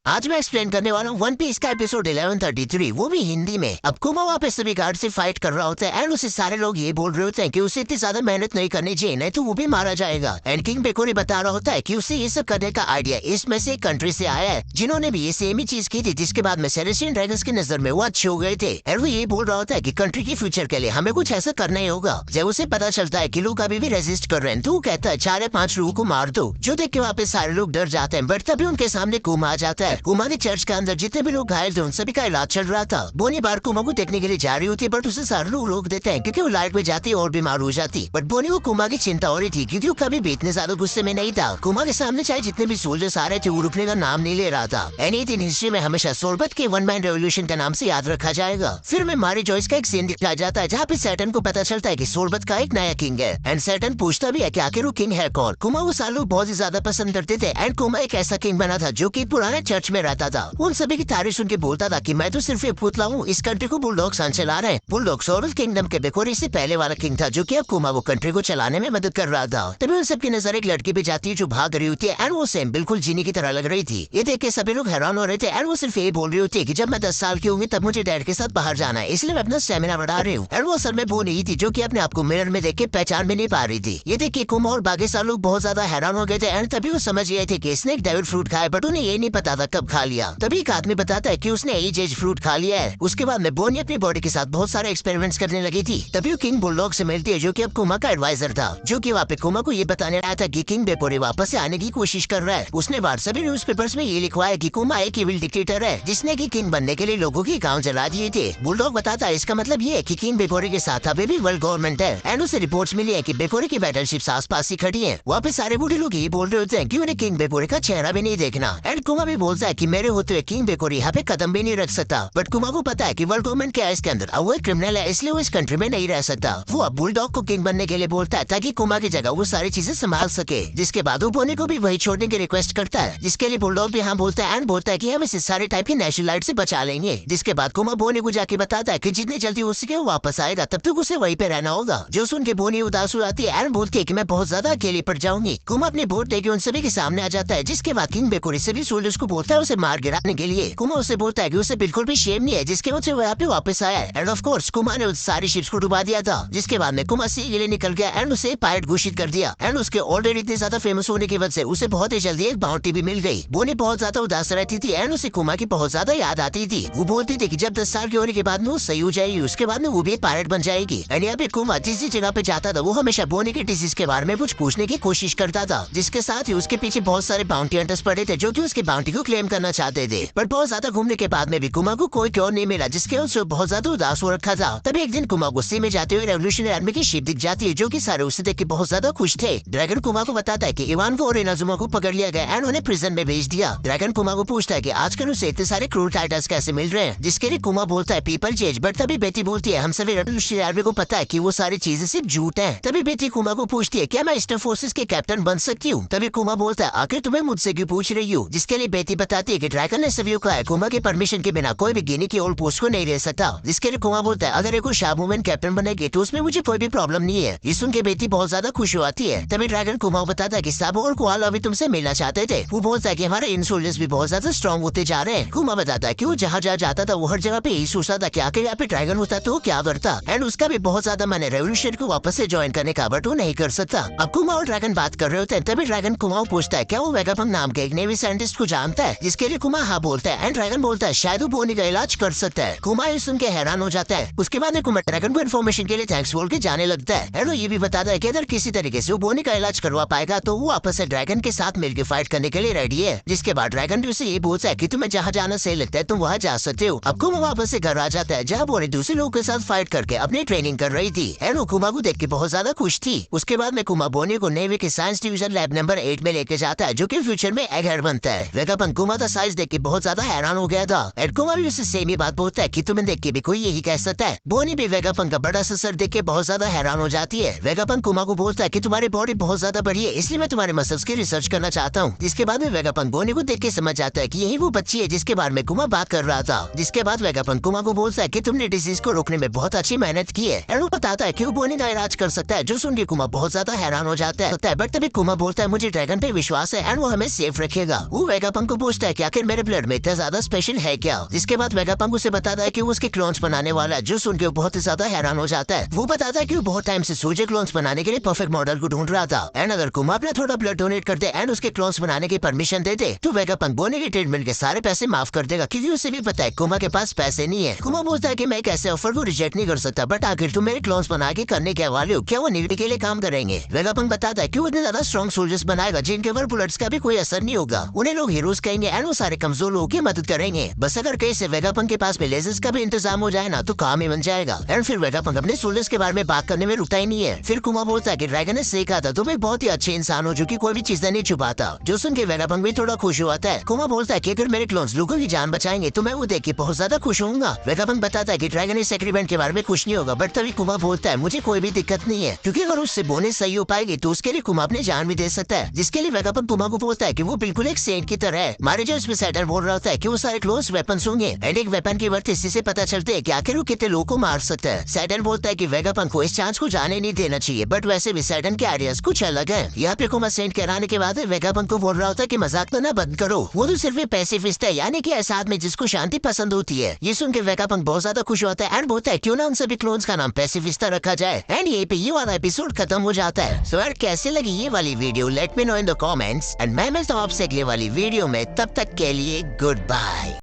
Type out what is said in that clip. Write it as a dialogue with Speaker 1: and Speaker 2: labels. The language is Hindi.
Speaker 1: आज मैं एक्सप्लेन करने वाला हूँ वन पीस का एपिसोड 1133, वो भी हिंदी में। अब कुमा वहाँ पे सभी गार्ड से फाइट कर रहा होता है एंड उसे सारे लोग ये बोल रहे होते हैं कि उसे इतनी ज्यादा मेहनत नहीं करनी चाहिए, नहीं तो वो भी मारा जाएगा। एंड किंग बेकोरी बता रहा होता है कि उसे ये सब करने का आइडिया इसमें से कंट्री से आया है जिन्होंने भी ये सेम ही चीज की थी, जिसके बाद में सेलेस्टियन ड्रैगन्स की नजर में वो अच्छे हो गए थे। एंड वो ये बोल रहा होता है कि कंट्री के फ्यूचर के लिए हमें कुछ ऐसा करना ही होगा। जब उसे पता चलता है कि लोग अभी भी रेजिस्ट कर रहे हैं तो वो कहता है 4 या 5 लोगों को मार दो, जो देख के वहाँ पे सारे लोग डर जाते हैं। बट तभी उनके सामने कुमा आ जाता है। कुमा के चर्च के अंदर जितने भी लोग घायल थे उन सभी का इलाज चल रहा था। बोनी बार कुमा को देखने के लिए जा रही होती है, बट उसे सारे लोग रोक देते हैं क्योंकि वो लाइट में जाती और बीमार हो जाती। बट बोनी को कुमा की चिंता हो रही थी क्योंकि वो कभी भी इतने ज्यादा गुस्से में नहीं था। कुमा के सामने चाहे जितने भी सोल्जर्स आ रहे थे वो रुकने का नाम नहीं ले रहा था। एनी दिन हिस्ट्री में हमेशा सोलबत के वन मैन रेवोल्यूशन का नाम से याद रखा जाएगा। फिर में मारी जॉइस का एक सीन दिखाया जाता है जहाँ पे सैटर्न को पता चलता है कि सोलबत का एक नया किंग है। एंड सैटर्न पूछता भी है कि आखिर वो किंग है कौन। कुमा वो सालों बहुत ही ज्यादा पसंद करते थे एंड कुमा एक ऐसा किंग बना था जो कि पुराने चर्च में रहता था। उन सभी की तारीफ सुन के बोलता था कि मैं तो सिर्फ एक पुतला हूँ, इस कंट्री को बुलडॉग सन चला रहे हैं। बुलडॉग सोरल किंगडम के बेकोरी से पहले वाला किंग था जो कि अब कुमा वो कंट्री को चलाने में मदद कर रहा था। तभी उन सबकी नजर एक लड़की पे जाती है जो भाग रही होती है एंड वो सेम बिल्कुल जीनी की तरह लग रही थी। ये देख के सभी लोग हैरान हो रहे थे एंड वो सिर्फ ये बोल रही होती है कि जब मैं 10 साल की होंगी तब मुझे डैड के साथ बाहर जाना है, इसलिए मैं अपना स्टेमिना बढ़ा रही हूँ। एंड वो असल में वो नहीं थी जो कि अपने आप को मिरर में देख के पहचान भी नहीं पा रही थी। ये देख के कुमा और बाकी सारे लोग बहुत ज्यादा हैरान हो गए थे एंड तभी वो समझ गए थे कि इसने एक डेविल फ्रूट खाया, बट उन्हें ये नहीं पता था कब खा लिया। तभी एक आदमी बताता है कि उसने एज फ्रूट खा लिया है। उसके बाद में बोनी अपनी बॉडी के साथ बहुत सारे एक्सपेरिमेंट्स करने लगी थी। तभी वो किंग बुलडॉग से मिलती है जो कि अब कुमा का एडवाइजर था, जो कि वहाँ पे कुमा को ये बताने आया था कि किंग बेकोरी वापस से आने की कोशिश कर रहा है। उसने बाहर सभी न्यूज़पेपर्स में ये लिखवाया कि कुमा एक इविल डिक्टेटर है जिसने की किंग बनने के लिए लोगों की गाँव जला दिए थे। बुलडॉग बताता है इसका मतलब ये है कि किंग बेकोरी के साथ अभी भी वर्ल्ड गवर्नमेंट है। एंड उसे रिपोर्ट्स मिली है कि बेकोरी की बैटलशिप्स आसपास ही खड़ी हैं। वहाँ पे सारे बूढ़े लोग ये बोल रहे होते हैं कि उन्हें किंग बेकोरी का चेहरा भी नहीं देखना। एंड कुमा भी बोलता है कि मेरे होते हुए किंग बेकोरी यहाँ पे कदम भी नहीं रख सकता। बट कुमा को पता है कि वर्ल्ड गवर्नमेंट क्या है इसके अंदर, अब वो एक क्रिमिनल है इसलिए वो इस कंट्री में नहीं रह सकता। वो अब बुलडॉग को किंग बनने के लिए बोलता है ताकि कुमा की जगह वो सारी चीजें संभाल सके। जिसके बाद वो बोनी को भी वही छोड़ने की रिक्वेस्ट करता है, जिसके लिए बुलडॉग भी हाँ बोलता है एंड बोलता है कि हम इसे सारे टाइप की नेशनलाइट से बचा लेंगे। जिसके बाद कुमा बोनी को जाके बताता है कि जितनी जल्दी हो सके वो वापस आएगा, तब तक उसे वहीं पे रहना होगा। जो सुन के बोनी उदास हो जाती है एंड बोलती है कि मैं बहुत ज्यादा अकेली पड़ जाऊंगी। कुमा अपनी बोट देके उन सभी के सामने आ जाता है, जिसके बाद किंग बेकोरी सभी सोल्जर्स को बोलता है उसे मार गिराने के लिए। कुमा उसे बोलता है कि उसे बिल्कुल भी शेम नहीं है जिसके वजह से वो यहाँ पे वापस आया है। एंड ऑफ कोर्स कुमा ने उस सारी शिप्स को डुबा दिया था। जिसके बाद में कुमा सी लिए निकल गया एंड उसे पायलट घोषित कर दिया। एंड उसके ऑलरेडी इतने ज्यादा फेमस होने की वजह से उसे बहुत ही जल्दी एक बाउंटी भी मिल गई। बोनी बहुत ज्यादा उदास रहती थी एंड उसे कुमा की बहुत ज्यादा याद आती थी। वो बोलती थी कि जब 10 साल के होने के बाद में वो सही हो जाएगी, उसके बाद में वो भी पायलट बन जाएगी। एंड यहाँ पे कुमा जिस जगह पे जाता था वो हमेशा बोनी के डिजीज के बारे में कुछ पूछने की कोशिश करता था। जिसके साथ ही उसके पीछे बहुत सारे बाउंटी हंटर्स पड़े थे जो कि उसकी बाउंटी को क्लेम करना चाहते थे। पर बहुत ज्यादा घूमने के बाद में भी कुमा को कोई क्यों नहीं मिला, जिसके उससे बहुत ज्यादा उदास हो रखा था। तभी एक दिन कुमा गुस्से में जाते हुए रेवोल्यूशनरी आर्मी की शिप दिख जाती है, जो कि सारे उसे देख के बहुत ज्यादा खुश थे। ड्रैगन कुमा को बताता है कि इवान को और इनाजुमा को पकड़ लिया गया एंड उन्हें प्रिजन में भेज दिया। ड्रैगन कुमा को पूछता है कि आजकल उसे इतने सारे क्रूर टाइटल्स कैसे मिल रहे हैं, जिसके लिए कुमा बोलता है पीपल चेंज। बट तभी बेटी बोलती है हम सभी रेवोल्यूशनरी आर्मी को पता है कि वो सारी चीजें सिर्फ झूठ है। तभी बेटी कुमा को पूछती है क्या मैं ईस्टर्न फोर्सेस के कैप्टन बन सकती हूँ। तभी कुमा बोलता है आखिर तुम्हें मुझसे क्यों पूछ रही हूँ, जिसके लिए बेटी बताती है कि ड्रैगन ने सभी को कहा है कुमा के परमिशन के बिना कोई भी गिनी की ओल्ड पोस्ट को नहीं रह सकता। जिसके लिए कुमा बोलता है अगर एक शाह वुमेन कैप्टन बनेगी तो उसमें मुझे कोई भी प्रॉब्लम नहीं है। ये सुन के बेटी बहुत ज्यादा खुश हो आती है। तभी ड्रैगन कुमा बताता है कि साबो और कुआला अभी तुमसे मिलना चाहते थे। वो बोलता है कि हमारे इन सोल्जर्स भी बहुत ज्यादा स्ट्रॉन्ग होते जा रहे हैं। कुमा बताता है कि वो जहाँ जहाँ जाता था वो हर जगह पे यही सोचता था कि आखिर यहाँ पे ड्रैगन होता तो क्या करता। एंड उसका भी बहुत ज्यादा मन है रेवोल्यूशन को वापस से ज्वाइन करने का, बट वो नहीं कर सकता। अब कुमा और ड्रैगन बात कर रहे होते हैं तभी ड्रैगन कुमा पूछता है क्या वो वेगापंग नाम के एक नेवी साइंटिस्ट को जानता है, जिसके लिए कुमा हाँ बोलता है। एंड ड्रैगन बोलता है शायद वो बोनी का इलाज कर सकता है। कुमा ये सुन के हैरान हो जाता है। उसके बाद कुमा ड्रैगन को इन्फॉर्मेशन के लिए थैंक्स बोल के जाने लगता है। एंड वो ये भी बताता है कि अगर किसी तरीके से वो बोनी का इलाज करवा पाएगा तो वो वापस से ड्रैगन के साथ मिलकर फाइट करने के लिए रेडी है। जिसके बाद ड्रैगन भी उसे ये बोलता है कि तुम्हें जहाँ जाना सही लगता है तुम वहाँ जा सकते हो। अब कुमा वापस से घर आ जाता है जहाँ बोनी दूसरे लोगों के साथ फाइट करके अपनी ट्रेनिंग कर रही थी। एंड वो कुमा को देख के बहुत ज्यादा खुश थी। उसके बाद में कुमा बोनी को नेवी के साइंस डिवीजन लैब नंबर 8 में लेके जाता है, जो कि फ्यूचर में एग हेड बनता है। वेगापंग कुमा का साइज देख के बहुत ज्यादा हैरान हो गया था। एंड कुमा भी उससे सेम ही बात बोलता है कि तुम्हें देख के भी कोई यही कह सकता है। बोनी भी वेगापंग का बड़ा सा सर देख के बहुत ज्यादा हैरान हो जाती है। वेगापंग कुमा को बोलता है कि तुम्हारी बॉडी बहुत ज्यादा बड़ी है इसलिए मैं तुम्हारे मसल्स की रिसर्च करना चाहता हूँ। जिसके बाद में वेगापंग बोनी को देख के समझ जाता है कि यही वो बच्ची है जिसके बारे में कुमा बात कर रहा था। जिसके बाद वेगापंग कुमा को बोलता है कि तुमने डिजीज को रोकने में बहुत अच्छी मेहनत की है। एंड वो बताता है कि वो बोनी का इलाज कर सकता है, जो सुन के कुमा बहुत ज्यादा हैरान हो जाता है। बट तभी कुमा बोलता है मुझे ड्रैगन पे विश्वास है एंड वो हमें सेफ रखेगा। वो वेगापंग को पूछता पूछता है कि आखिर मेरे ब्लड में इतना ज्यादा स्पेशल है क्या। जिसके बाद वेगापंक उसे बताता है कि वो उसके क्लोन्स बनाने वाला है, जो सुन के बहुत ही ज्यादा हैरान हो जाता है। वो बताता है कि वो बहुत टाइम से सूजे क्लोन्स बनाने के लिए परफेक्ट मॉडल को ढूंढ रहा था, एंड अगर कुमा अपना थोड़ा ब्लड डोनेट कर दे एंड उसके क्लोन्स बनाने की परमिशन दे दे तो वेगापंक बोने की ट्रीटमेंट के सारे पैसे माफ कर देगा, क्योंकि उसे भी पता है कुमा के पास पैसे नहीं है। कुमा बोलता है कि मैं एक ऐसे ऑफर को रिजेक्ट नहीं कर सकता, बट आखिर तुम मेरे क्लोन्स बना के करने के वाले हो, क्या वो नीड के लिए काम करेंगे। वेगापंक बताता है कि वो इतने ज्यादा स्ट्रॉन्ग सोल्जर्स बनाएगा जिनके ऊपर बुलेट्स का भी कोई असर नहीं होगा, उन्हें लोग हीरोज कहेंगे एंड वो सारे कमजोर लोगों की मदद करेंगे। बस अगर कहीं से वेगापंक के पास में लेजर्स का भी इंतजाम हो जाए ना तो काम ही बन जाएगा। एंड फिर वेगापंक अपने सोल्जर्स के बारे में बात करने में रुकता ही नहीं है। फिर कुमा बोलता है कि ड्रैगन ने सीखा था तुम एक बहुत ही अच्छे इंसान हो जो कि कोई भी चीज नहीं छुपाता, जो सुन के वेगापंक भी थोड़ा खुश हुआ था। कुमा बोलता है कि अगर मेरे क्लोन्स लोगों की जान बचाएंगे तो मैं वो देख के बहुत ज्यादा खुश होऊंगा। वेगापंक बताता है कि ड्रैगन इस एग्रीमेंट के बारे में खुश नहीं होगा, बट तभी कुमा बोलता है मुझे कोई भी दिक्कत नहीं है, क्योंकि अगर उससे बोने सही हो पाएगी तो उसके लिए कुमा अपनी जान भी दे सकता है। जिसके लिए वेगापंक कुमा को बोलता है कि वो बिल्कुल एक सेंट की तरह है। मारे जो इसमें सैटर्न बोल रहा होता है कि वो सारे क्लोज वेपन होंगे एंड एक वेपन की वर्थ इसी से पता चलते है कि आखिर वो कितने लोगों को मार सकता है। सैटर्न बोलता है कि वेगापंक को इस चांस को जाने नहीं देना चाहिए, बट वैसे भी सैटर्न के आइडियाज कुछ अलग है। यहाँ पे कुमा सेंट कराने के बाद वेगापंक को बोल रहा होता है कि मजाक तो ना बंद करो, वो तो सिर्फ पैसिफिस्ट है, यानी कि ऐसा आदमी जिसको शांति पसंद होती है। ये सुन के वेगापंक बहुत ज्यादा खुश होता है एंड बोलता है क्यों ना उन सभी क्लोन्स का नाम पैसिफिस्टा रखा जाए। एंड ये पे ये वाला एपिसोड खत्म हो जाता है। सो यार कैसे लगी ये वाली video, let me know in the comments and मैं मिलता हूँ आपसे अगले वाली वीडियो में। तब तक के लिए गुड बाय।